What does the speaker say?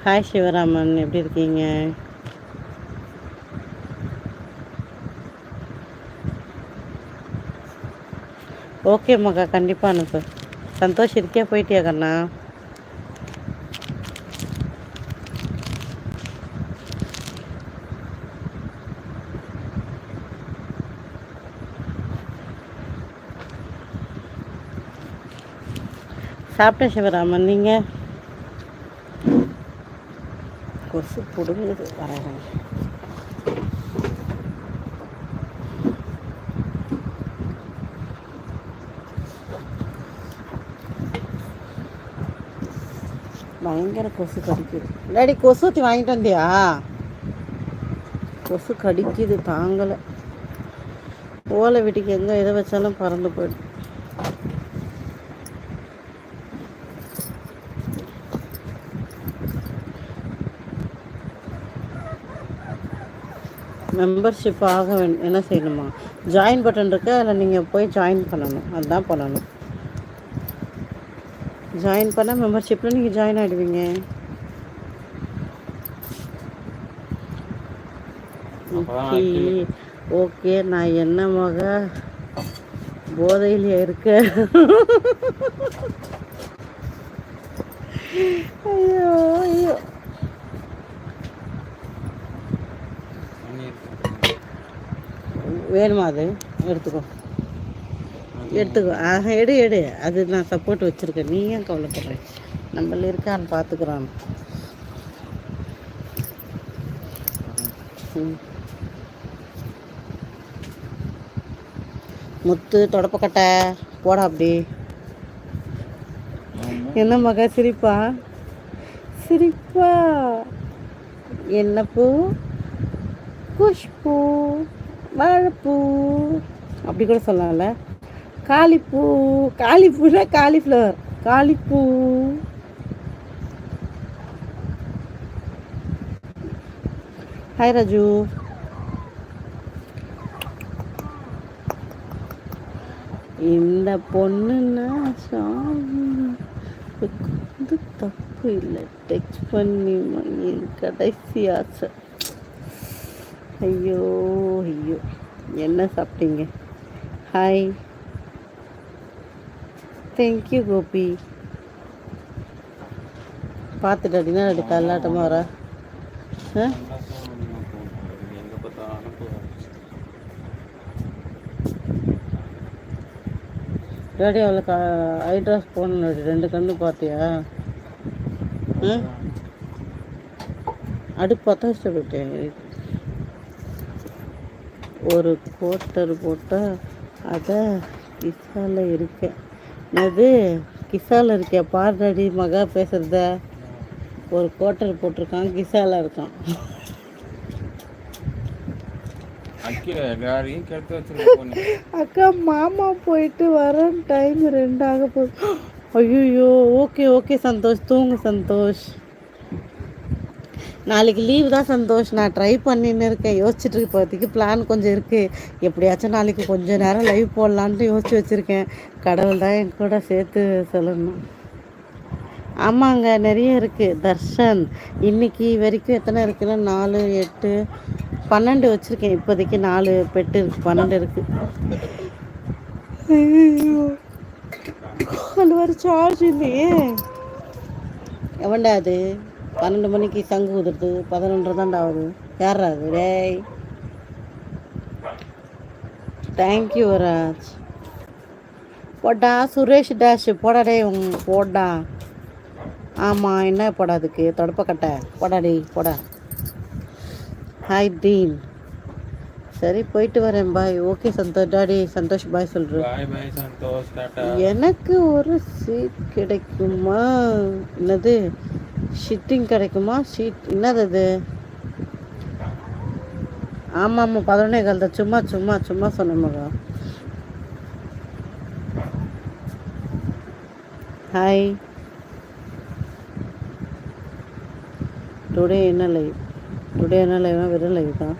Hi Sivaraman, எப்படி இருக்கீங்க? Okay மகா, கண்டிப்பாக அனுப்பு. சந்தோஷ் இருக்கியா, போயிட்டியா கண்ணா? சாப்பிட்டேன் சிவராமன், நீங்கள்? கொசு பிடுங்குது வரேன். பயங்கர கொசு கடிக்குது. டாடி கொசு ஊற்றி வாங்கிட்டு வந்தியா? கொசு கடிக்குது, தாங்கலை. ஓலை வீட்டுக்கு எங்கே எதை வச்சாலும் பறந்து போயிடும். மெம்பர்ஷிப் ஆக என்ன செய்யணுமா? ஜாயின் பட்டன் இருக்கு, அதில் நீங்கள் போய் ஜாயின் பண்ணணும். அதுதான் பண்ணணும். ஜாயின் பண்ணால் மெம்பர்ஷிப்பில் நீங்கள் ஜாயின் ஆகிடுவீங்க. ஓகே, நான் என்ன மக போதையிலே இருக்க. ஐயோ ஐயோ, வேணுமா? அது எடுத்துக்கோ எடுத்துக்கோ. எடு எடு, அது நான் சப்போர்ட் வச்சுருக்கேன். நீ ஏன் கவலைப்படுறேன்? நம்மள இருக்கான்னு பார்த்துக்குறான். முத்து தொடப்பக்கட்டை போடா அப்படி. என்ன மகா சிரிப்பா சிரிப்பா? என்ன பூ? குஷ்பூ, வாழைப்பூ, அப்படி கூட சொல்லலாம்ல. காளிப்பூ, காளிப்பூனா காலிஃப்ளவர், காளிப்பூ. ஹாய் ராஜு. இந்த பொண்ணுன்னா வந்து தப்பு இல்லை. டெக்ஸ்ட் பண்ணி என் கடைசி ஆசை. ஐயோ ஐயோ, என்ன சாப்பிட்டீங்க? Hi, thank you Gopi. பார்த்துட்டு அப்படின்னா அப்படி கல்லாட்டமாக வர. டேடி அவளுக்கு ஐட்ராஸ் போடணும். 2 கண்ணு பார்த்தியா? அடுப்பு பார்த்தா இஷ்டப்பட்டேன். ஒரு கோட்டர் போட்டால் அதை கிசால இருக்கேன். அது கிசால இருக்கேன். பாருடி மகா பேசுறத. ஒரு கோட்டர் போட்டிருக்கான், கிசால இருக்கான். அக்கா மாமா போயிட்டு வர டைம் 2 ஆக போகுது. ஐயோ, ஓகே ஓகே சந்தோஷ், தூங்கு சந்தோஷ். நாளைக்கு லீவு தான் சந்தோஷ். நான் ட்ரை பண்ணின்னு இருக்கேன், யோசிச்சுட்டு இருக்கு. இப்போதைக்கு பிளான் கொஞ்சம் இருக்குது. எப்படியாச்சும் நாளைக்கு கொஞ்சம் நேரம் லைவ் போடலான்ட்டு யோசிச்சு வச்சுருக்கேன். கடவுள் தான் என் கூட சேர்த்து சொல்லணும். ஆமாங்க, நிறைய இருக்குது. தர்ஷன் இன்னைக்கு வரைக்கும் எத்தனை இருக்குன்னா 4, 8, 12 வச்சுருக்கேன். இப்போதைக்கு 4 பெட்டு இருக்குது, 12 இருக்குது. அது ஒரு சார்ஜ் இல்லையே. எவன்டா அது 12 மணிக்கு சங்கு ஊதுறது? 11 தான்டா ஆகுது. யாரா அது? டேய், தேங்க்யூ ராஜ். போடா சுரேஷ் டேஷ் போடா. டே போடா. ஆமாம், என்ன போடா அதுக்கு தொடப்பக்கட்டை? போடா டே போடா. ஹாய் டீன். சரி, போயிட்டு வரேன், bye. Okay Santosh. Daddy Santosh bye சொல்கிறேன். எனக்கு ஒரு சீட் கிடைக்குமா? என்னது ஷிட்டிங் கிடைக்குமா? ஷீட் என்னது அது? ஆமாம் ஆமாம், 11:15 தான். சும்மா சும்மா சும்மா சொன்ன மகா. ஹாய். டுடே என்ன லைவ்? டுடே என்ன லைவ்னா வெறும் லைவ் தான்.